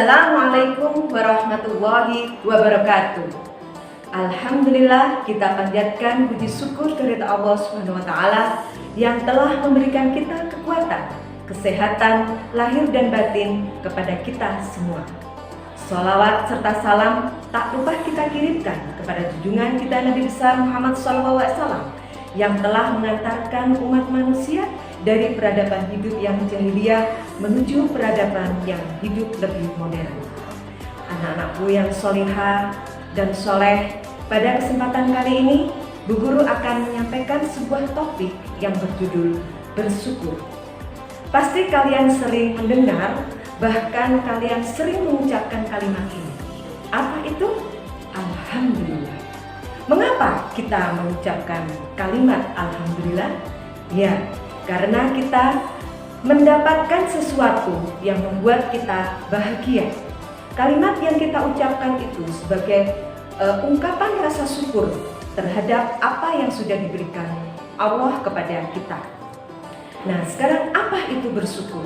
Assalamualaikum warahmatullahi wabarakatuh. Alhamdulillah, kita panjatkan puji syukur kepada Allah Subhanahu wa taala yang telah memberikan kita kekuatan, kesehatan lahir dan batin kepada kita semua. Sholawat serta salam tak lupa kita kirimkan kepada junjungan kita Nabi besar Muhammad SAW yang telah mengantarkan umat manusia dari peradaban hidup yang jahiliyah menuju peradaban yang hidup lebih modern. Anak-anakku yang solihah dan soleh, pada kesempatan kali ini Bu Guru akan menyampaikan sebuah topik yang berjudul bersyukur. Pasti kalian sering mendengar, bahkan kalian sering mengucapkan kalimat ini. Apa itu? Alhamdulillah. Mengapa kita mengucapkan kalimat Alhamdulillah? Ya, karena kita mendapatkan sesuatu yang membuat kita bahagia. Kalimat yang kita ucapkan itu sebagai ungkapan rasa syukur terhadap apa yang sudah diberikan Allah kepada kita. Nah, sekarang apa itu bersyukur?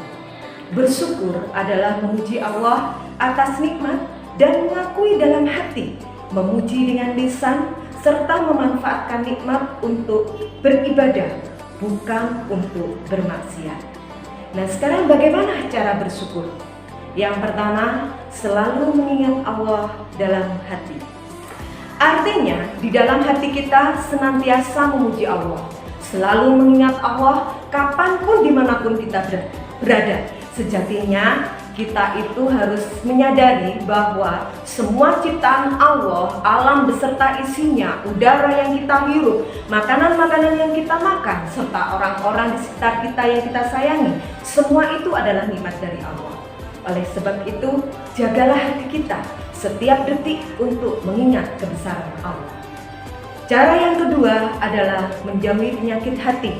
Bersyukur adalah memuji Allah atas nikmat dan mengakui dalam hati, memuji dengan lisan, serta memanfaatkan nikmat untuk beribadah, bukan untuk bermaksiat. Nah, sekarang bagaimana cara bersyukur? Yang pertama, selalu mengingat Allah dalam hati. Artinya, di dalam hati kita senantiasa memuji Allah, selalu mengingat Allah kapanpun dimanapun kita berada. Sejatinya, kita itu harus menyadari bahwa semua ciptaan Allah, alam beserta isinya, udara yang kita hirup, makanan-makanan yang kita makan, serta orang-orang di sekitar kita yang kita sayangi, semua itu adalah nikmat dari Allah. Oleh sebab itu, jagalah hati kita setiap detik untuk mengingat kebesaran Allah. Cara yang kedua adalah menjauhi penyakit hati.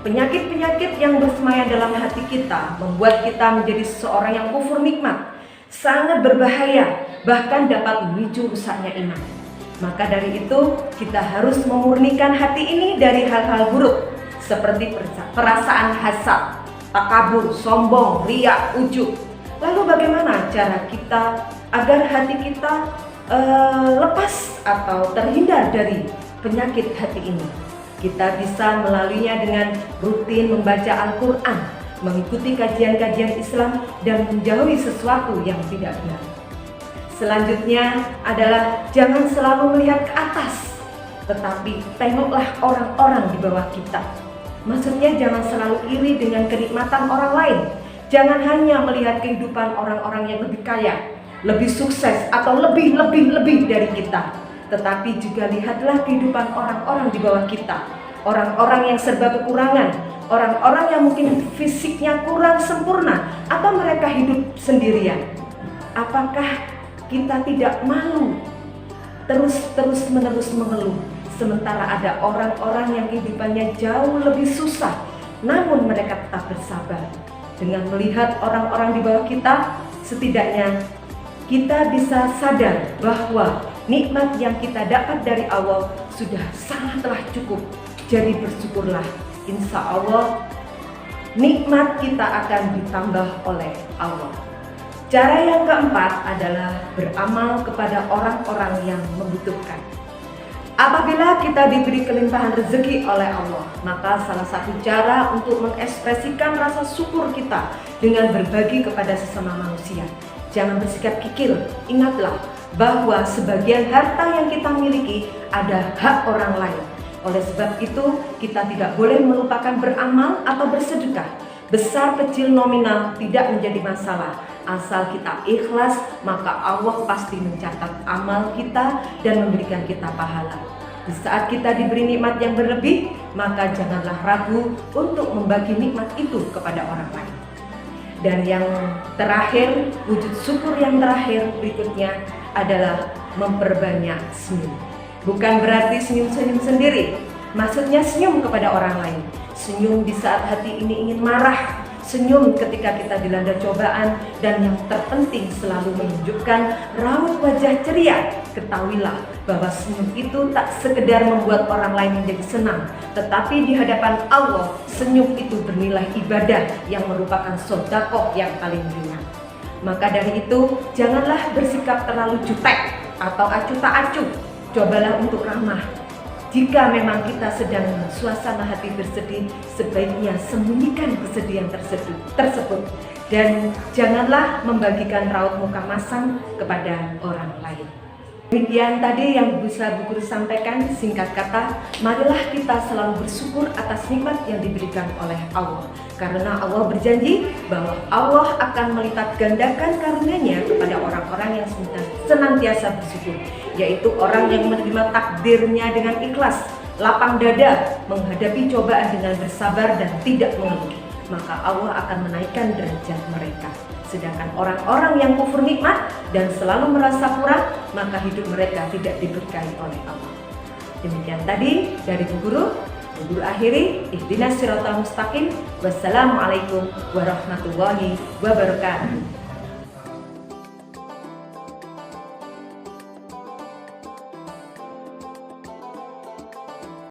Penyakit-penyakit yang bersemayam dalam hati kita membuat kita menjadi seseorang yang kufur nikmat, sangat berbahaya, bahkan dapat memicu rusaknya iman. Maka dari itu, kita harus memurnikan hati ini dari hal-hal buruk seperti perasaan hasad, takabur, sombong, riya, ujub. Lalu bagaimana cara kita agar hati kita lepas atau terhindar dari penyakit hati ini? Kita bisa melaluinya dengan rutin membaca Al-Quran, mengikuti kajian-kajian Islam, dan menjauhi sesuatu yang tidak benar. Selanjutnya adalah jangan selalu melihat ke atas, tetapi tengoklah orang-orang di bawah kita. Maksudnya jangan selalu iri dengan kenikmatan orang lain. Jangan hanya melihat kehidupan orang-orang yang lebih kaya, lebih sukses, atau lebih dari kita. Tetapi juga lihatlah kehidupan orang-orang di bawah kita, orang-orang yang serba kekurangan, orang-orang yang mungkin fisiknya kurang sempurna, atau mereka hidup sendirian. Apakah kita tidak malu terus-menerus mengeluh, sementara ada orang-orang yang kehidupannya jauh lebih susah, namun mereka tetap bersabar? Dengan melihat orang-orang di bawah kita, setidaknya kita bisa sadar bahwa nikmat yang kita dapat dari Allah sudah sangatlah cukup. Jadi bersyukurlah, insya Allah nikmat kita akan ditambah oleh Allah. Cara yang keempat adalah beramal kepada orang-orang yang membutuhkan. Apabila kita diberi kelimpahan rezeki oleh Allah, maka salah satu cara untuk mengekspresikan rasa syukur kita dengan berbagi kepada sesama manusia. Jangan bersikap kikir. Ingatlah bahwa sebagian harta yang kita miliki ada hak orang lain. Oleh sebab itu, kita tidak boleh melupakan beramal atau bersedekah. Besar kecil nominal tidak menjadi masalah. Asal kita ikhlas, maka Allah pasti mencatat amal kita dan memberikan kita pahala. Di saat kita diberi nikmat yang berlebih, maka janganlah ragu untuk membagi nikmat itu kepada orang lain. Dan yang terakhir, wujud syukur yang terakhir berikutnya adalah memperbanyak senyum. Bukan berarti senyum-senyum sendiri, maksudnya senyum kepada orang lain. Senyum di saat hati ini ingin marah, senyum ketika kita dilanda cobaan, dan yang terpenting selalu menunjukkan raut wajah ceria. Ketahuilah bahwa senyum itu tak sekedar membuat orang lain menjadi senang, tetapi di hadapan Allah, senyum itu bernilai ibadah yang merupakan sedekah yang paling ringan. Maka dari itu, janganlah bersikap terlalu jutek atau acuh tak acuh. Cobalah untuk ramah. Jika memang kita sedang suasana hati bersedih, sebaiknya sembunyikan kesedihan tersebut. Dan janganlah membagikan raut muka masam kepada orang lain. Demikian tadi yang bisa Bu Guru sampaikan. Singkat kata, marilah kita selalu bersyukur atas nikmat yang diberikan oleh Allah. Karena Allah berjanji bahwa Allah akan melipat gandakan karunia-Nya kepada orang-orang yang senantiasa bersyukur, yaitu orang yang menerima takdirnya dengan ikhlas, lapang dada, menghadapi cobaan dengan bersabar dan tidak mengeluh. Maka Allah akan menaikkan derajat mereka. Sedangkan orang-orang yang kufur nikmat dan selalu merasa kurang, maka hidup mereka tidak diberkahi oleh Allah. Demikian tadi dari Bu Guru. Bu Guru akhiri, ihdinas siratal mustaqim. Wassalamualaikum warahmatullahi wabarakatuh.